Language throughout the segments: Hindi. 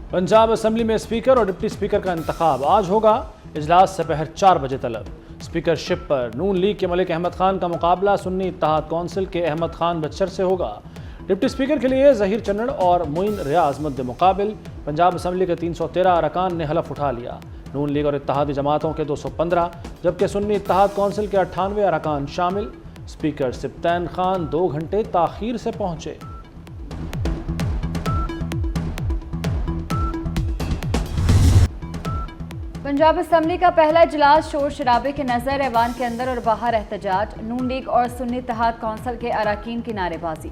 पंजाब असम्बली में स्पीकर और डिप्टी स्पीकर का इंतखाब आज होगा। इजलास दोपहर 4 बजे तलब। स्पीकरशिप पर नून लीग के मलिक अहमद खान का मुकाबला सुन्नी इत्तेहाद कौंसिल के अहमद खान बच्चर से होगा। डिप्टी स्पीकर के लिए जहीर चन्नड़ और मोइन रियाज मद्दे मुकाबिल। पंजाब असम्बली के 313 अरकान ने हलफ उठा लिया। नून लीग और इत्तेहादी जमातों के 215 जबकि सुन्नी इत्तेहाद कौंसिल के 98 अरकान शामिल। स्पीकर सिब्तैन खान 2 घंटे ताखीर से पहुंचे। पंजाब असम्बली का पहला इजलास शोर शराबे के नजर ऐवान के अंदर और बाहर एहतजाज। नून लीग और सुन्नी इत्तेहाद कौंसिल के अरकान की नारेबाजी।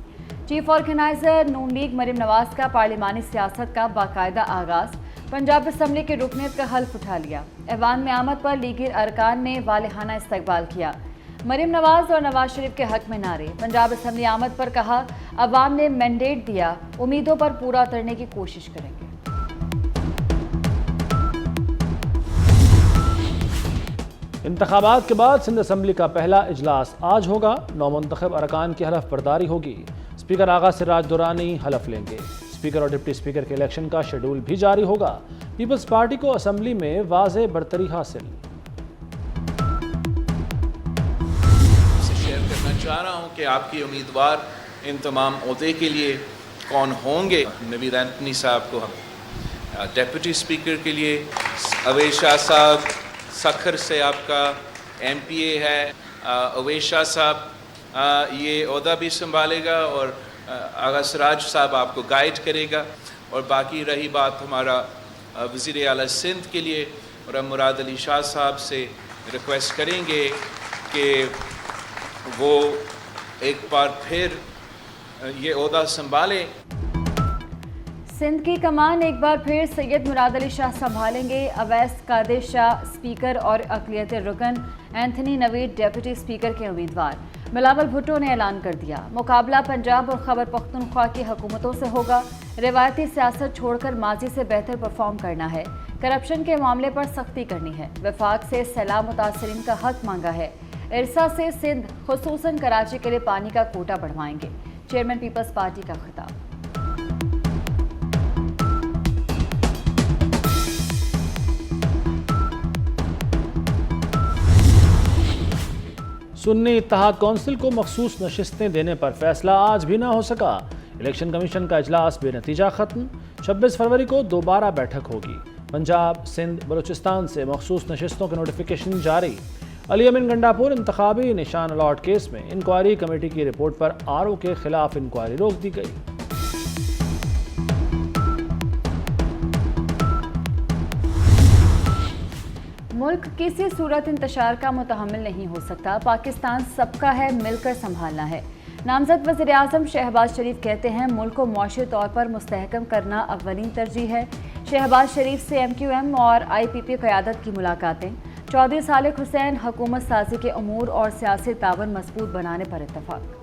चीफ ऑर्गेनाइजर नून लीग मरियम नवाज का पार्लिमानी सियासत का बाकायदा आगाज। पंजाब असम्बली के रुकनीत का हल्फ उठा लिया। ऐवान में आमद पर लीगी अरकान ने वालिहाना इस्तकबाल किया। मरियम नवाज और नवाज शरीफ के हक में नारे। पंजाब असम्बली आमद पर कहा, अवाम ने मैंडेट दिया, उम्मीदों पर पूरा उतरने की कोशिश करेंगे। इंतखाबात के बाद सिंध असम्बली का पहला इजलास आज होगा। नौमुंतखब अरकान की हलफ बर्दारी होगी। स्पीकर आगा सिराज दुरानी हलफ लेंगे। स्पीकर और डिप्टी स्पीकर के इलेक्शन का शेड्यूल भी जारी होगा। पीपल्स पार्टी को असम्बली में वाज़े बरतरी हासिल। शेयर करना चाह रहा हूँ कि आपकी उम्मीदवार इन तमाम ओहदे के लिए कौन होंगे। नवीद एंथनी साहब को हम डिप्टी स्पीकर के लिए, अवैस शाह साहब सखर से आपका MPA है, अवैस शाह साहब ये ओहदा भी संभालेगा और आगा सिराज साहब आपको गाइड करेगा। और बाकी रही बात हमारा वज़ीर आला सिंध के लिए, और हम मुराद अली शाह साहब से रिक्वेस्ट करेंगे कि वो एक बार फिर ये ओहदा संभालें। सिंध की कमान एक बार फिर सैयद मुराद अली शाह संभालेंगे। अवैस कादिर शाह स्पीकर और अक़लियत रुकन, एंथनी नवीद डिप्टी स्पीकर के उम्मीदवार। बिलावल भुट्टो ने ऐलान कर दिया, मुकाबला पंजाब और खैबर पख्तूनख्वा की हुकूमतों से होगा। रिवायती सियासत छोड़कर माजी से बेहतर परफॉर्म करना है। करप्शन के मामले पर सख्ती करनी है। वफाक से सैलाब मुतासरीन का हक मांगा है। इरसा से सिंध खुसूसन कराची के लिए पानी का कोटा बढ़वाएंगे। चेयरमैन पीपल्स पार्टी का खिताब। सुन्नी इत्तेहाद कौंसिल को मखसूस नशिस्तें देने पर फैसला आज भी ना हो सका। इलेक्शन कमीशन का इजलास बेनतीजा खत्म। 26 फरवरी को दोबारा बैठक होगी। पंजाब, सिंध, बलूचिस्तान से मखसूस नशिस्तों के नोटिफिकेशन जारी। अली अमीन गंडापुर इंतखाबी निशान अलॉट केस में इंक्वायरी कमेटी की रिपोर्ट पर RO के खिलाफ इंक्वायरी रोक दी गई। मुल्क किसी सूरत इंतशार का मुतहम्मिल नहीं हो सकता। पाकिस्तान सबका है, मिलकर संभालना है। नामजद वज़ीर आज़म शहबाज शरीफ कहते हैं, मुल्क को मुआशी तौर पर मुस्तहकम करना अव्वलीन तरजीह है। शहबाज शरीफ से MQM और IPP क़यादत की मुलाकातें। चौधरी सालिक हुसैन हुकूमत साजी के अमूर और सियासी तावन मजबूत बनाने पर इत्तफाक।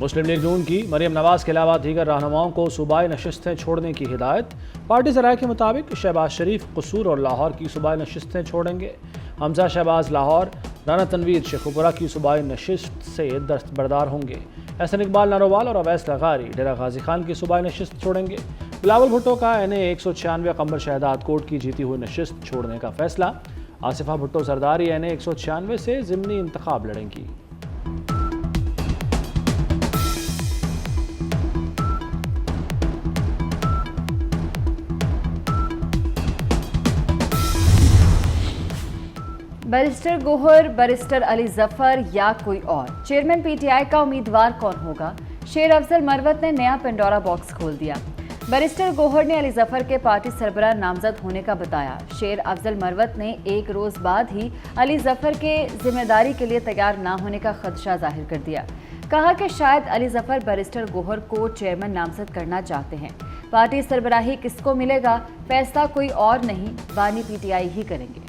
मुस्लिम लीग नून की मरियम नवाज के अलावा दीगर रहनुमाओं को सूबाई नशिस्तें छोड़ने की हिदायत। पार्टी ज़राए के मुताबिक शहबाज शरीफ कसूर और लाहौर की सूबाई नशिस्तें छोड़ेंगे। हमजा शहबाज लाहौर, राना तनवीर शेखुपुरा की सूबाई नशिस्त से दस्तबरदार होंगे। एहसन इकबाल नारोवाल और अवैस लगारी डेरा गाजी खान की सूबाई नशिस्त छोड़ेंगे। बिलावल भुट्टो का NA 196 कमर शहदाद कोर्ट की जीती हुई नशिस्त छोड़ने का फैसला। आसिफा भुट्टो जरदारी NA 196 से ज़िमनी इंतखाब लड़ेंगी। बैरिस्टर गोहर, बैरिस्टर अली जफर या कोई और। चेयरमैन PTI का उम्मीदवार कौन होगा? शेर अफजल मरवत ने नया पेंडोरा बॉक्स खोल दिया। बैरिस्टर गोहर ने अली जफर के पार्टी सरबराह नामजद होने का बताया। शेर अफजल मरवत ने एक रोज बाद ही अली जफर के जिम्मेदारी के लिए तैयार ना होने का खदशा जाहिर कर दिया। कहा कि शायद अली जफर बैरिस्टर गोहर को चेयरमैन नामजद करना चाहते हैं। पार्टी सरबराही किसको मिलेगा, फैसला कोई और नहीं, बानी PTI ही करेंगे।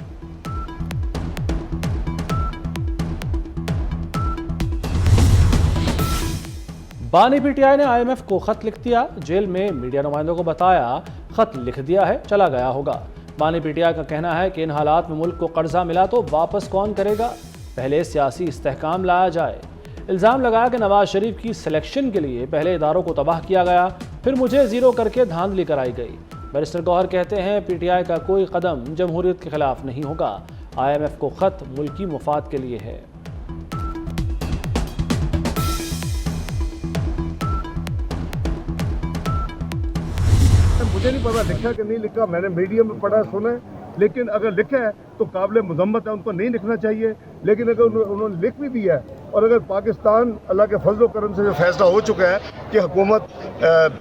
बानी PTI ने IMF को खत लिख दिया। जेल में मीडिया नुमाइंदों को बताया, खत लिख दिया है, चला गया होगा। बानी PTI का कहना है कि इन हालात में मुल्क को कर्जा मिला तो वापस कौन करेगा। पहले सियासी इस्तेहकाम लाया जाए। इल्ज़ाम लगाया कि नवाज शरीफ की सिलेक्शन के लिए पहले इदारों को तबाह किया गया, फिर मुझे ज़ीरो करके धांधली कराई गई। बैरिस्टर गौहर कहते हैं पीटीआई का कोई कदम जमहूरियत के खिलाफ नहीं होगा। IMF को ख़त मुल्की मुफाद के लिए है। मुझे नहीं पता लिखा कि नहीं लिखा, मैंने मीडिया में पढ़ा सुना है, लेकिन अगर लिखा है तो काबिल मजम्मत है, उनको नहीं लिखना चाहिए। लेकिन अगर उन्होंने लिख भी दिया है और अगर पाकिस्तान अल्लाह के फजल करम से जो फैसला हो चुका है कि हुकूमत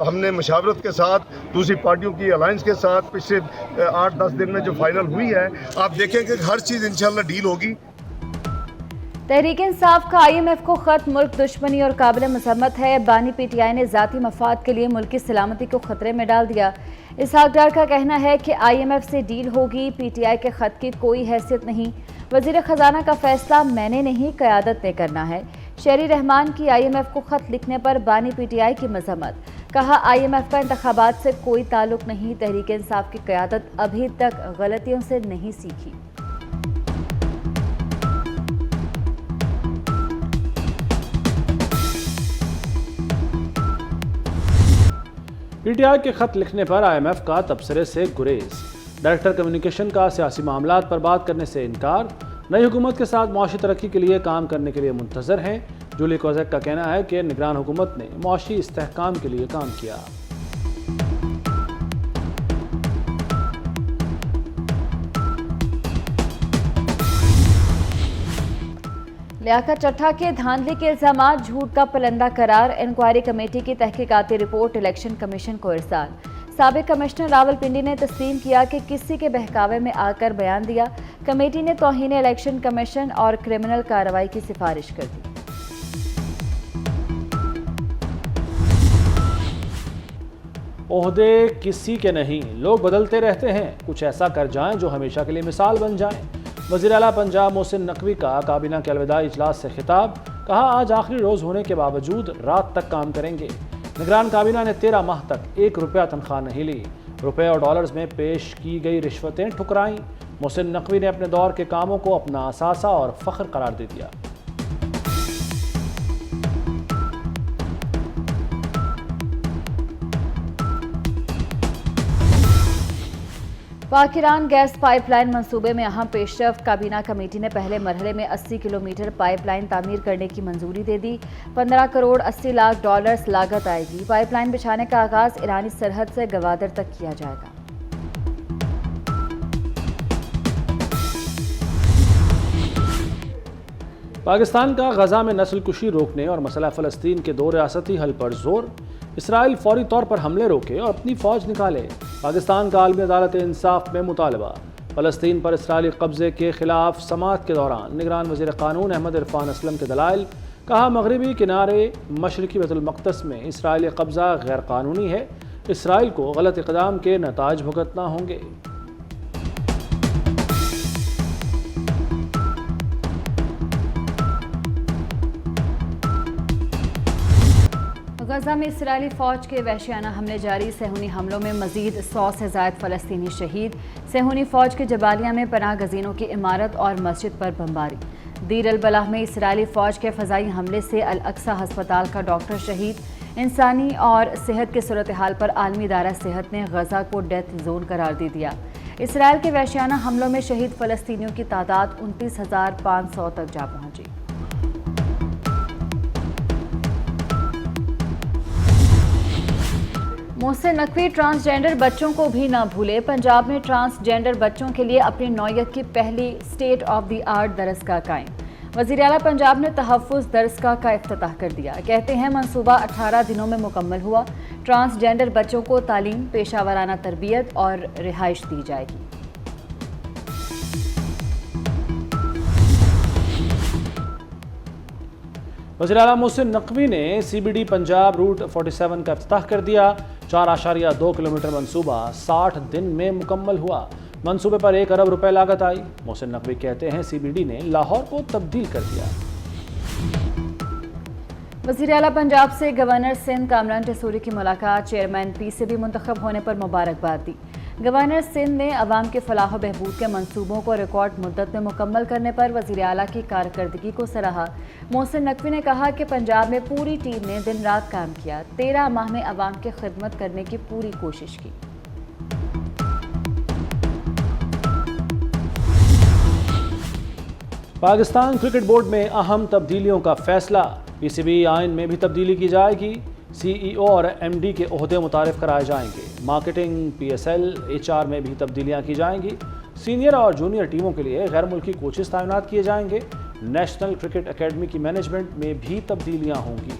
हमने मशावरत के साथ दूसरी पार्टियों की अलायंस के साथ पिछले 8-10 दिन में जो फाइनल हुई है, आप देखें कि हर चीज़ इंशाल्लाह डील होगी। तहरीक इंसाफ का IMF को खत मुल्क दुश्मनी और काबिल मजम्मत है। बानी PTI ने ज़ाती मफाद के लिए मुल्क की सलामती को खतरे में डाल दिया। इसहाक डार का कहना है कि IMF से डील होगी, PTI के खत की कोई हैसियत नहीं। वज़ीर ख़जाना का फैसला मैंने नहीं, क़यादत ने करना है। शहरी रहमान की IMF को खत लिखने पर बानी PTI की मजम्मत। कहा IMF का इंतखाबात से कोई ताल्लुक नहीं, तहरीक इंसाफ की क़यादत अभी तक गलतियों से नहीं सीखी। PTI के खत लिखने पर IMF का तबसरे से गुरेज। डायरेक्टर कम्युनिकेशन का सियासी मामलात पर बात करने से इनकार। नई हुकूमत के साथ मुआशी तरक्की के लिए काम करने के लिए मुंतज़र हैं। जूली कोज़ेक का कहना है कि निगरान हुकूमत ने मुआशी इस्तेहकाम के लिए काम किया। लियाकत चट्टा के धांधली के इल्जामात झूठ का पलंदा करार। इंक्वायरी कमेटी की तहकीकाती रिपोर्ट इलेक्शन कमीशन को इरसाल। साबिक कमिश्नर रावलपिंडी ने तस्लीम किया कि किसी के बहकावे में आकर बयान दिया। कमेटी ने तौहीन इलेक्शन कमीशन और क्रिमिनल कार्रवाई की सिफारिश कर दी। ओहदे किसी के नहीं, लोग बदलते रहते हैं, कुछ ऐसा कर जाएं जो हमेशा के लिए मिसाल बन जाएं। वज़ीर आला पंजाब मोहसिन नकवी का काबीना के अलविदाई इजलास से खिताब। कहा आज आखिरी रोज़ होने के बावजूद रात तक काम करेंगे। निगरान काबीना ने 13 माह तक 1 रुपया तनख्वाह नहीं ली। रुपए और डॉलर्स में पेश की गई रिश्वतें ठुकराईं। मोहसिन नकवी ने अपने दौर के कामों को अपना असासा और फ़ख्र करार दे दिया। पाक-ईरान गैस पाइपलाइन मंसूबे में अहम पेशरफ्त। काबीना कमेटी ने पहले मरहले में 80 किलोमीटर पाइपलाइन तामीर करने की मंजूरी दे दी। 15 करोड़ 80 लाख डॉलर्स लागत आएगी। पाइपलाइन बिछाने का आगाज ईरानी सरहद से गवादर तक किया जाएगा। पाकिस्तान का गजा में नस्लकुशी रोकने और मसला फ़लस्तीन के 2 रियासती हल पर जोर। इसराइल फौरी तौर पर हमले रोके और अपनी फ़ौज निकाले। पाकिस्तान का आलमी अदालत इंसाफ में मुतालबा। फ़लस्तीन पर इसराइली कब्ज़े के खिलाफ समाअत के दौरान निगरान वज़ीर क़ानून अहमद इरफान असलम के दलाइल। कहा मगरबी किनारे मशरक़ी बैतुल मक़दस में इसराइली कब्ज़ा गैर कानूनी है। इसराइल को गलत इक़दाम के नताज भुगतना होंगे। गजा में इसराइली फ़ौज के वहशियाना हमले जारी। सेहूनी हमलों में मजीद 100 से ज़ायद फ़लस्तीनी शहीद। सेहूनी फ़ौज के जबालिया में पनाह गज़ीनों की इमारत और मस्जिद पर बमबारी। दीर अल बलाह में इसराइली फ़ौज के फ़ज़ाई हमले से अल अक्सा हस्पताल का डॉक्टर शहीद। इंसानी और सेहत की सूरत हाल पर आलमी इदारा सेहत ने गजा को डेथ जोन करार दे दिया। इसराइल के वहशियाना हमलों में शहीद फ़लस्तीनियों की तादाद 29,500 तक जा पहुँची। मोहसिन नकवी ट्रांसजेंडर बच्चों को भी ना भूले। पंजाब में ट्रांसजेंडर बच्चों के लिए अपनी नौयत की पहली स्टेट ऑफ द आर्ट दरसगाह कायम। वज़ीर आला पंजाब ने तहफ़्फ़ुज़ दरसगाह का इफ्तिताह कर दिया। कहते हैं मंसूबा 18 दिनों में मुकम्मल हुआ। ट्रांसजेंडर बच्चों को तालीम, पेशावराना तरबियत और रिहाइश दी जाएगी। वज़ीर आला मोहसिन नकवी ने CBD पंजाब रूट 47 का इफ्तिताह कर दिया। 4.2 किलोमीटर मंसूबा 60 दिन में मुकम्मल हुआ। मंसूबे पर 1 अरब रुपए लागत आई। मोहसिन नकवी कहते हैं CBD ने लाहौर को तब्दील कर दिया। वज़ीर आला पंजाब से गवर्नर सिंध कामरान टेसूरी की मुलाकात। चेयरमैन PCB मुंतखब होने पर मुबारकबाद दी। गवर्नर सिंध ने अवाम के फलाह बहबूद के मंसूबों को रिकॉर्ड मुद्दत में मुकम्मल करने पर वज़ीर आला की कारकर्दगी को सराहा। मोहसिन नकवी ने कहा कि पंजाब में पूरी टीम ने दिन रात काम किया, 13 माह में अवाम की खिदमत करने की पूरी कोशिश की। पाकिस्तान क्रिकेट बोर्ड में अहम तब्दीलियों का फैसला। पीसीबी आइन में भी तब्दीली की जाएगी। सीईओ और एमडी के ओहदे मुतारिफ कराए जाएंगे। मार्केटिंग, पीएसएल, एचआर में भी तब्दीलियां की जाएंगी। सीनियर और जूनियर टीमों के लिए गैर मुल्की कोचेस तैनात किए जाएंगे। नेशनल क्रिकेट अकेडमी की मैनेजमेंट में भी तब्दीलियां होंगी।